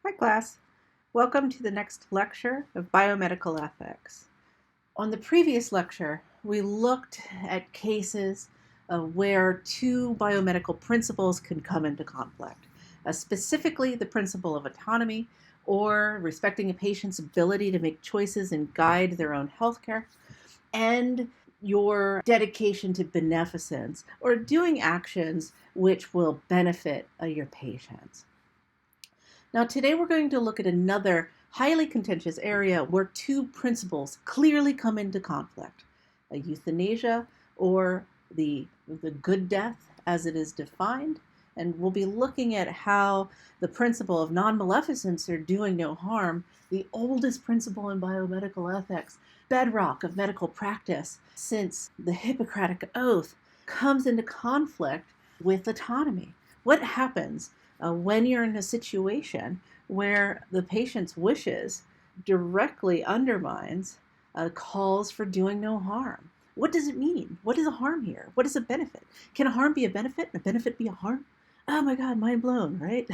Hi class, welcome to the next lecture of biomedical ethics. On the previous lecture, we looked at cases where two biomedical principles can come into conflict, specifically the principle of autonomy or respecting a patient's ability to make choices and guide their own healthcare, and your dedication to beneficence or doing actions which will benefit your patients. Now, today we're going to look at another highly contentious area where two principles clearly come into conflict: euthanasia, or the good death as it is defined. And we'll be looking at how the principle of non-maleficence, or doing no harm, the oldest principle in biomedical ethics, bedrock of medical practice since the Hippocratic Oath, comes into conflict with autonomy. What happens when you're in a situation where the patient's wishes directly undermines calls for doing no harm? What does it mean? What is a harm here? What is a benefit? Can a harm be a benefit and a benefit be a harm? Oh my God, mind blown, right?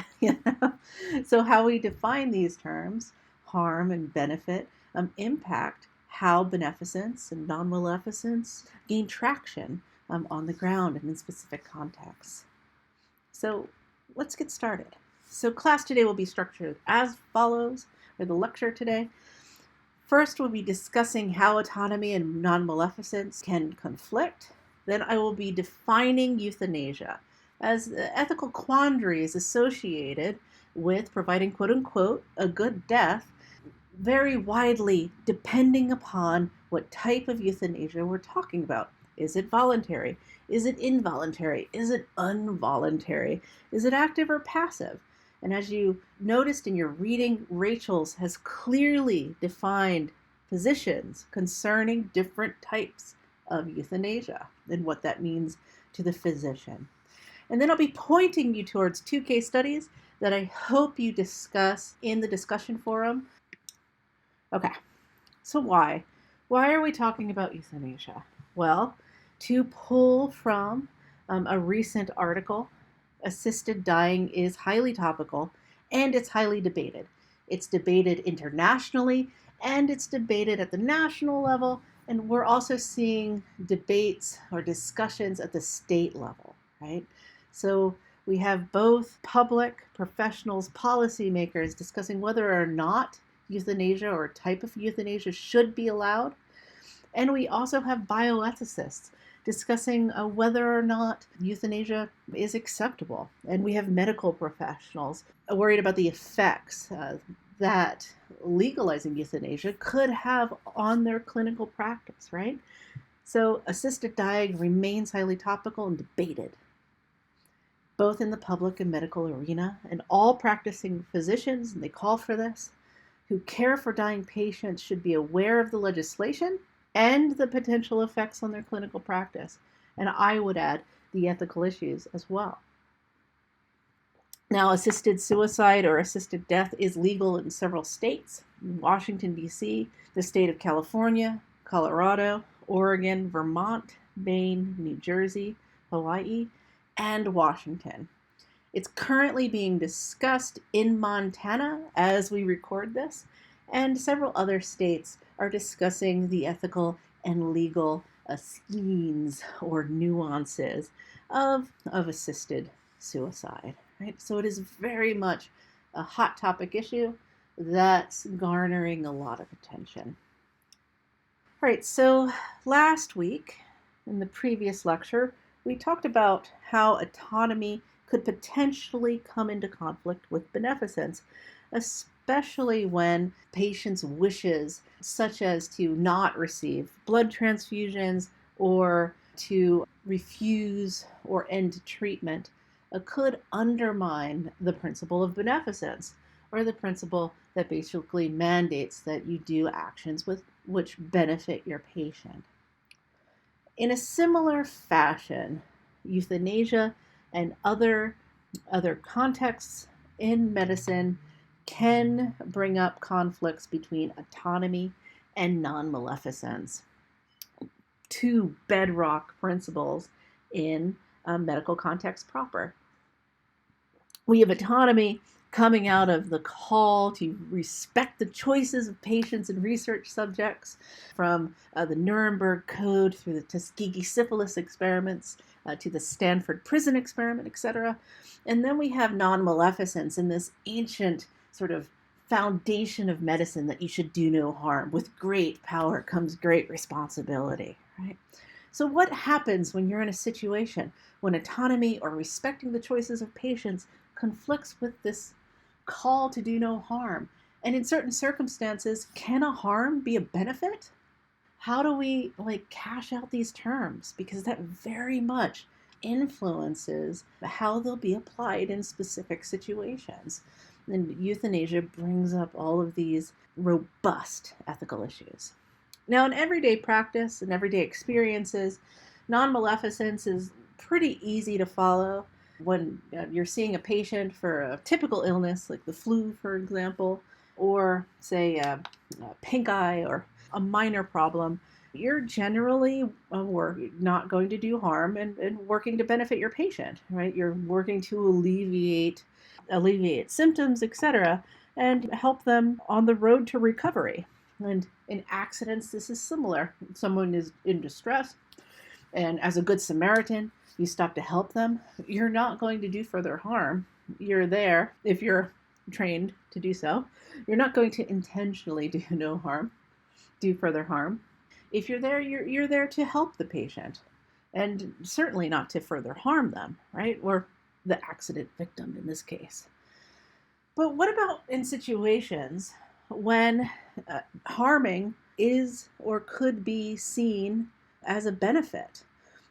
So how we define these terms, harm and benefit, impact how beneficence and non-maleficence gain traction on the ground and in specific contexts. So let's get started. So class today will be structured as follows, or the lecture today. First, we'll be discussing how autonomy and non-maleficence can conflict. Then I will be defining euthanasia as the ethical quandaries associated with providing, quote unquote, a good death, very widely depending upon what type of euthanasia we're talking about. Is it voluntary? Is it involuntary? Is it involuntary? Is it active or passive? And as you noticed in your reading, Rachel's has clearly defined positions concerning different types of euthanasia and what that means to the physician. And then I'll be pointing you towards two case studies that I hope you discuss in the discussion forum. Okay, so why? Why are we talking about euthanasia? Well, to pull from a recent article, assisted dying is highly topical and it's highly debated. It's debated internationally and it's debated at the national level, and we're also seeing debates or discussions at the state level, right? So we have both public professionals, policymakers discussing whether or not euthanasia or type of euthanasia should be allowed. And we also have bioethicists discussing whether or not euthanasia is acceptable. And we have medical professionals worried about the effects that legalizing euthanasia could have on their clinical practice, right? So assisted dying remains highly topical and debated, both in the public and medical arena. And all practicing physicians, and they call for this, who care for dying patients should be aware of the legislation and the potential effects on their clinical practice. And I would add the ethical issues as well. Now, assisted suicide or assisted death is legal in several states: Washington, D.C., the state of California, Colorado, Oregon, Vermont, Maine, New Jersey, Hawaii, and Washington. It's currently being discussed in Montana as we record this, and several other states are discussing the ethical and legal schemes or nuances of assisted suicide, right? So it is very much a hot topic issue that's garnering a lot of attention. All right, so last week in the previous lecture, we talked about how autonomy could potentially come into conflict with beneficence, especially when patients' wishes, such as to not receive blood transfusions or to refuse or end treatment, could undermine the principle of beneficence, or the principle that basically mandates that you do actions which benefit your patient. In a similar fashion, euthanasia and other contexts in medicine can bring up conflicts between autonomy and non-maleficence, two bedrock principles in a medical context proper. We have autonomy coming out of the call to respect the choices of patients and research subjects, from the Nuremberg Code through the Tuskegee syphilis experiments to the Stanford prison experiment, etc. And then we have non-maleficence in this ancient sort of foundation of medicine that you should do no harm. With great power comes great responsibility, right? So what happens when you're in a situation when autonomy or respecting the choices of patients conflicts with this call to do no harm? And in certain circumstances, can a harm be a benefit? How do we cash out these terms? Because that very much influences how they'll be applied in specific situations. And euthanasia brings up all of these robust ethical issues. Now, in everyday practice and everyday experiences, non-maleficence is pretty easy to follow. When you're seeing a patient for a typical illness, like the flu, for example, or say pink eye or a minor problem, you're generally not going to do harm and working to benefit your patient, right? You're working to alleviate symptoms, etc., and help them on the road to recovery. And in accidents, this is similar. Someone is in distress, and as a good Samaritan, you stop to help them. You're not going to do further harm. You're there, if you're trained to do so. You're not going to intentionally do further harm. If you're there, you're there to help the patient, and certainly not to further harm them, right? Or the accident victim in this case. But what about in situations when harming is or could be seen as a benefit?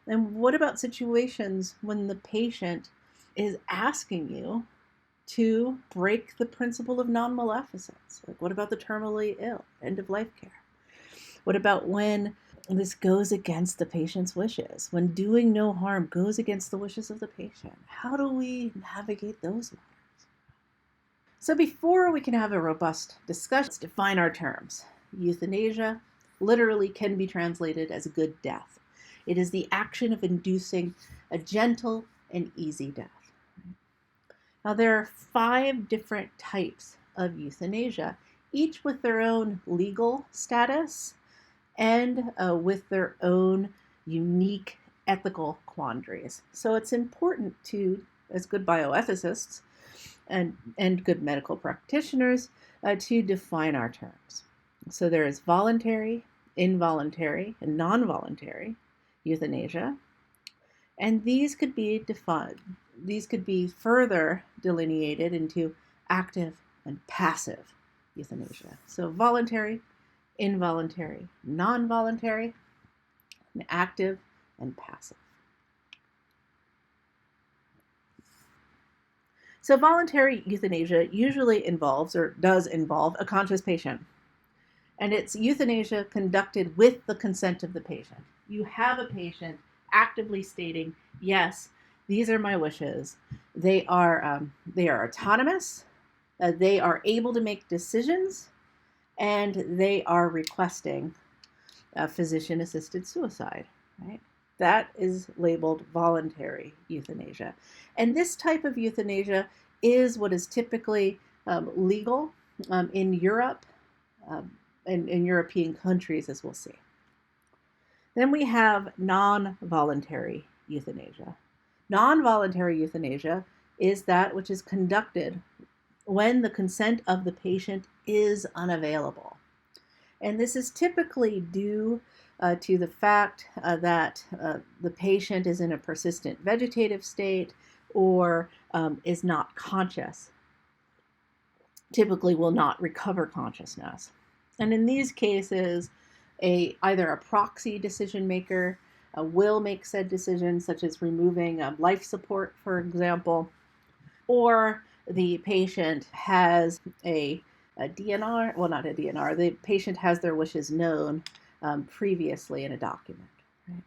And what about situations when the patient is asking you to break the principle of non-maleficence? Like, what about the terminally ill, end of life care? What about when this goes against the patient's wishes? When doing no harm goes against the wishes of the patient? How do we navigate those matters? So before we can have a robust discussion, let's define our terms. Euthanasia literally can be translated as a good death. It is the action of inducing a gentle and easy death. Now, there are 5 different types of euthanasia, each with their own legal status and with their own unique ethical quandaries. So it's important to, as good bioethicists and good medical practitioners, to define our terms. So there is voluntary, involuntary, and non-voluntary euthanasia, and these could be further delineated into active and passive euthanasia. So voluntary, involuntary, non-voluntary, and active and passive. So voluntary euthanasia usually does involve a conscious patient. And it's euthanasia conducted with the consent of the patient. You have a patient actively stating, yes, these are my wishes. They are autonomous, they are able to make decisions, and they are requesting physician-assisted suicide, right? That is labeled voluntary euthanasia. And this type of euthanasia is what is typically legal in Europe and in European countries, as we'll see. Then we have non-voluntary euthanasia. Non-voluntary euthanasia is that which is conducted when the consent of the patient is unavailable. And this is typically due to the fact that the patient is in a persistent vegetative state or is not conscious, typically will not recover consciousness. And in these cases, either a proxy decision maker will make said decisions, such as removing life support, for example, or the patient has a DNR, well, not a DNR, the patient has their wishes known previously in a document. Right?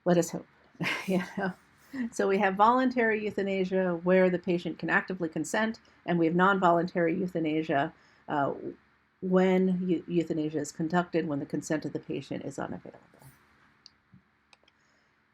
Let us hope. So we have voluntary euthanasia where the patient can actively consent, and we have non-voluntary euthanasia when euthanasia is conducted when the consent of the patient is unavailable.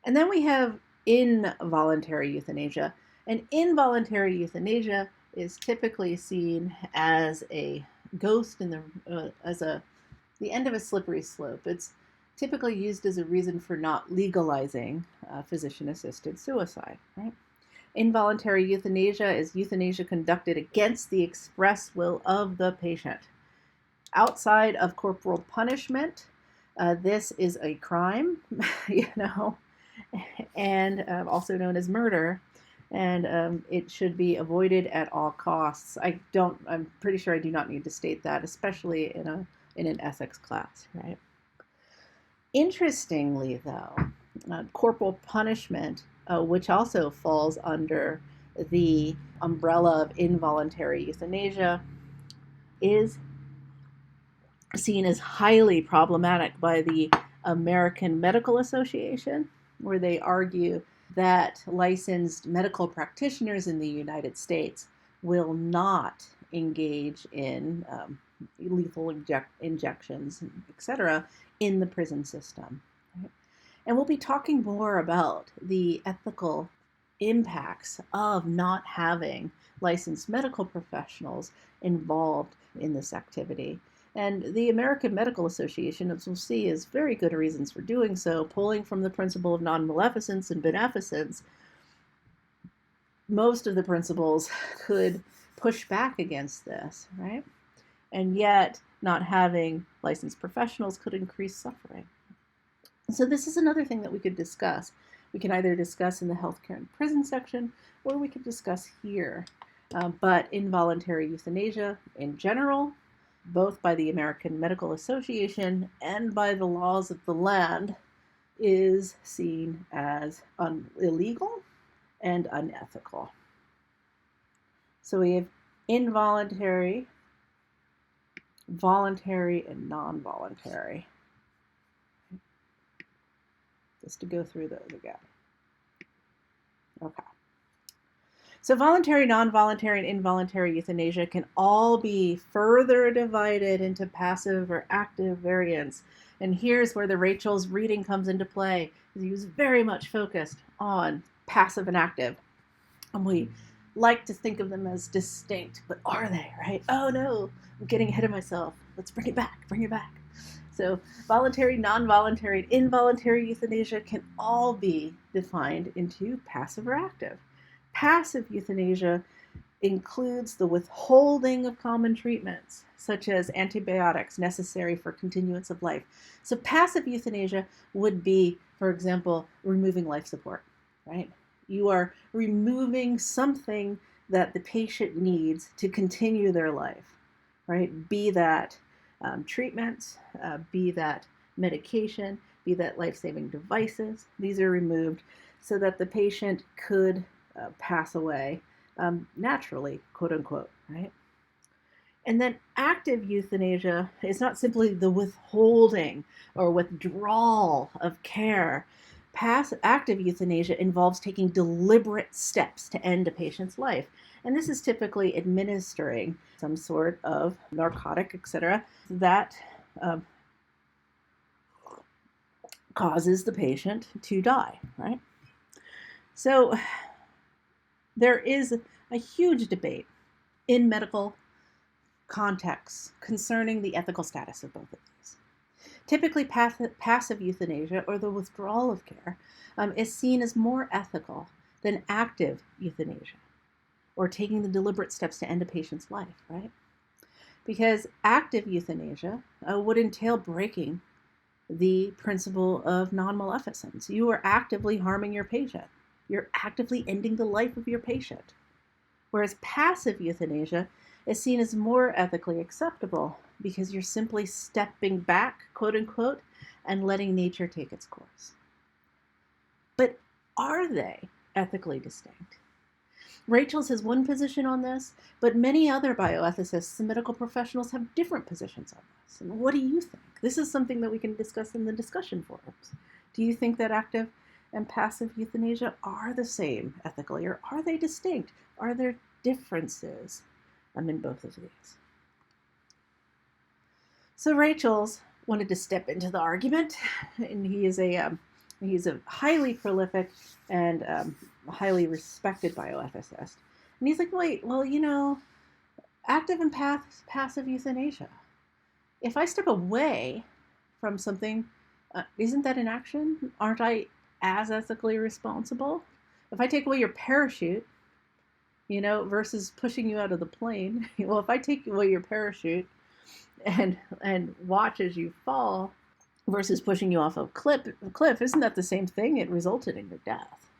And then we have involuntary euthanasia, And involuntary euthanasia is typically seen as a ghost in the end of a slippery slope. It's typically used as a reason for not legalizing physician-assisted suicide. Right? Involuntary euthanasia is euthanasia conducted against the express will of the patient. Outside of corporal punishment, this is a crime, and also known as murder, and it should be avoided at all costs. I'm pretty sure I do not need to state that, especially in an ethics class, right? Interestingly, though, corporal punishment, which also falls under the umbrella of involuntary euthanasia, is seen as highly problematic by the American Medical Association, where they argue that licensed medical practitioners in the United States will not engage in lethal injections, etc., in the prison system. Right? And we'll be talking more about the ethical impacts of not having licensed medical professionals involved in this activity. And the American Medical Association, as we'll see, has very good reasons for doing so, pulling from the principle of non-maleficence and beneficence. Most of the principles could push back against this, right? And yet, not having licensed professionals could increase suffering. So this is another thing that we could discuss. We can either discuss in the healthcare and prison section, or we could discuss here. But involuntary euthanasia in general, both by the American Medical Association and by the laws of the land, is seen as illegal and unethical. So we have involuntary, voluntary, and non-voluntary. Just to go through those again. Okay. So voluntary, non-voluntary, and involuntary euthanasia can all be further divided into passive or active variants. And here's where the Rachel's reading comes into play. He was very much focused on passive and active. And we like to think of them as distinct, but are they, right? Oh no, I'm getting ahead of myself. Let's bring it back. So voluntary, non-voluntary, and involuntary euthanasia can all be defined into passive or active. Passive euthanasia includes the withholding of common treatments, such as antibiotics necessary for continuance of life. So passive euthanasia would be, for example, removing life support, right? You are removing something that the patient needs to continue their life, right? Be that treatments, be that medication, be that life-saving devices. These are removed so that the patient could pass away naturally, quote unquote, right? And then active euthanasia is not simply the withholding or withdrawal of care. Active euthanasia involves taking deliberate steps to end a patient's life. And this is typically administering some sort of narcotic, etc., that causes the patient to die, right? So there is a huge debate in medical contexts concerning the ethical status of both of these. Typically, passive euthanasia, or the withdrawal of care, is seen as more ethical than active euthanasia, or taking the deliberate steps to end a patient's life, right? Because active euthanasia would entail breaking the principle of non-maleficence. You are actively harming your patient. You're actively ending the life of your patient. Whereas passive euthanasia is seen as more ethically acceptable because you're simply stepping back, quote unquote, and letting nature take its course. But are they ethically distinct? Rachel's has one position on this, but many other bioethicists and medical professionals have different positions on this. And what do you think? This is something that we can discuss in the discussion forums. Do you think that active and passive euthanasia are the same ethically, or are they distinct? Are there differences in both of these? So Rachel's wanted to step into the argument, and he is a He's a highly prolific and highly respected bioethicist. And he's like, wait, well, active and passive euthanasia. If I step away from something, isn't that an action? Aren't I as ethically responsible? If I take away your parachute, versus pushing you out of the plane, well, if I take away your parachute and watch as you fall versus pushing you off a cliff, isn't that the same thing? It resulted in your death,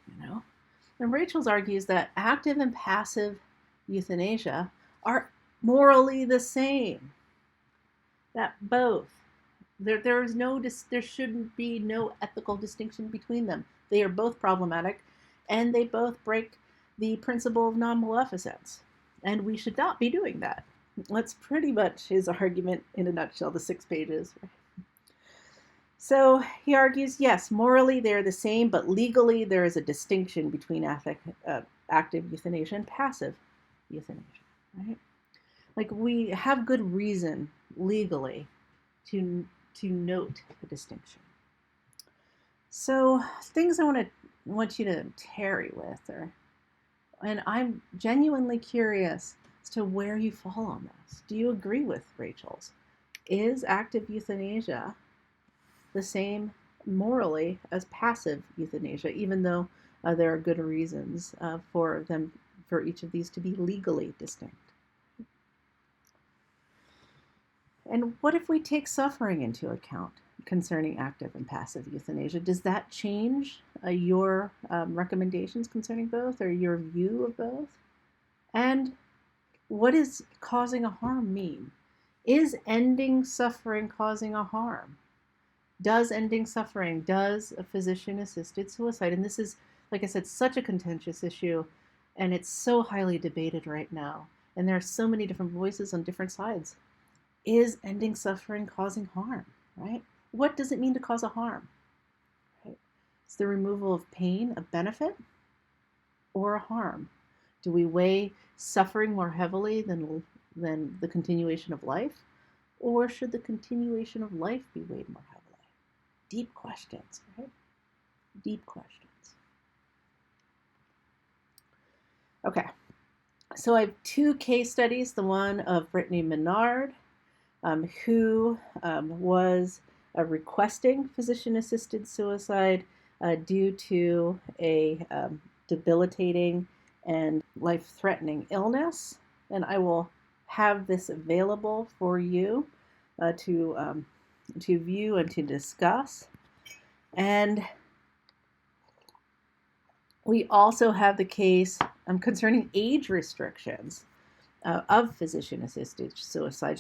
And Rachel's argues that active and passive euthanasia are morally the same. That both. There shouldn't be no ethical distinction between them. They are both problematic, and they both break the principle of non-maleficence. And we should not be doing that. That's pretty much his argument in a nutshell, the 6 pages. So he argues, yes, morally they're the same, but legally there is a distinction between active euthanasia and passive euthanasia, right? Like, we have good reason legally to note the distinction. So things I want you to tarry with, and I'm genuinely curious as to where you fall on this. Do you agree with Rachel's? Is active euthanasia the same morally as passive euthanasia, even though there are good reasons for each of these to be legally distinct? And what if we take suffering into account concerning active and passive euthanasia? Does that change your recommendations concerning both, or your view of both? And what does causing a harm mean? Is ending suffering causing a harm? Does ending suffering, does a physician-assisted suicide, and this is, like I said, such a contentious issue, and it's so highly debated right now, and there are so many different voices on different sides. Is ending suffering causing harm, right? What does it mean to cause a harm? Right? Is the removal of pain a benefit or a harm? Do we weigh suffering more heavily than the continuation of life? Or should the continuation of life be weighed more heavily? Deep questions, right? Deep questions. Okay, so I have 2 case studies. The one of Brittany Menard, who was requesting physician-assisted suicide due to a debilitating and life-threatening illness. And I will have this available for you to view and to discuss. And we also have the case concerning age restrictions of physician-assisted suicide.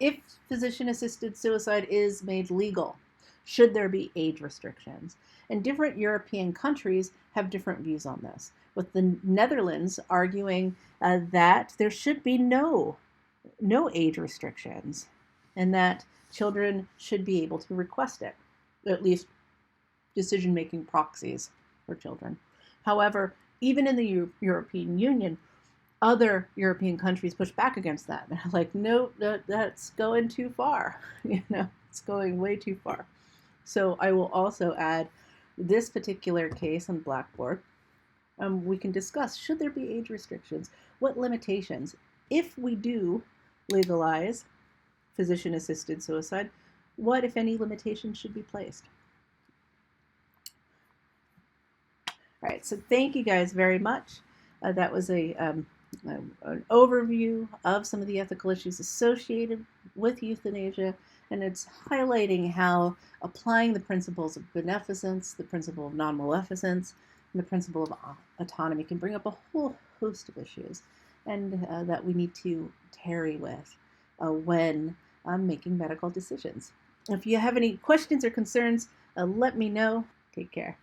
If physician-assisted suicide is made legal, should there be age restrictions? And different European countries have different views on this, with the Netherlands arguing that there should be no age restrictions, and that children should be able to request it, at least decision-making proxies for children. However, even in the European Union, other European countries push back against that. They're like, no, that's going too far. It's going way too far. So I will also add this particular case on Blackboard. We can discuss, should there be age restrictions? What limitations? If we do legalize physician-assisted suicide, what, if any, limitations should be placed? All right, so thank you guys very much. That was an overview of some of the ethical issues associated with euthanasia, and it's highlighting how applying the principles of beneficence, the principle of non-maleficence, and the principle of autonomy can bring up a whole host of issues, and that we need to tarry with when making medical decisions. If you have any questions or concerns, let me know. Take care.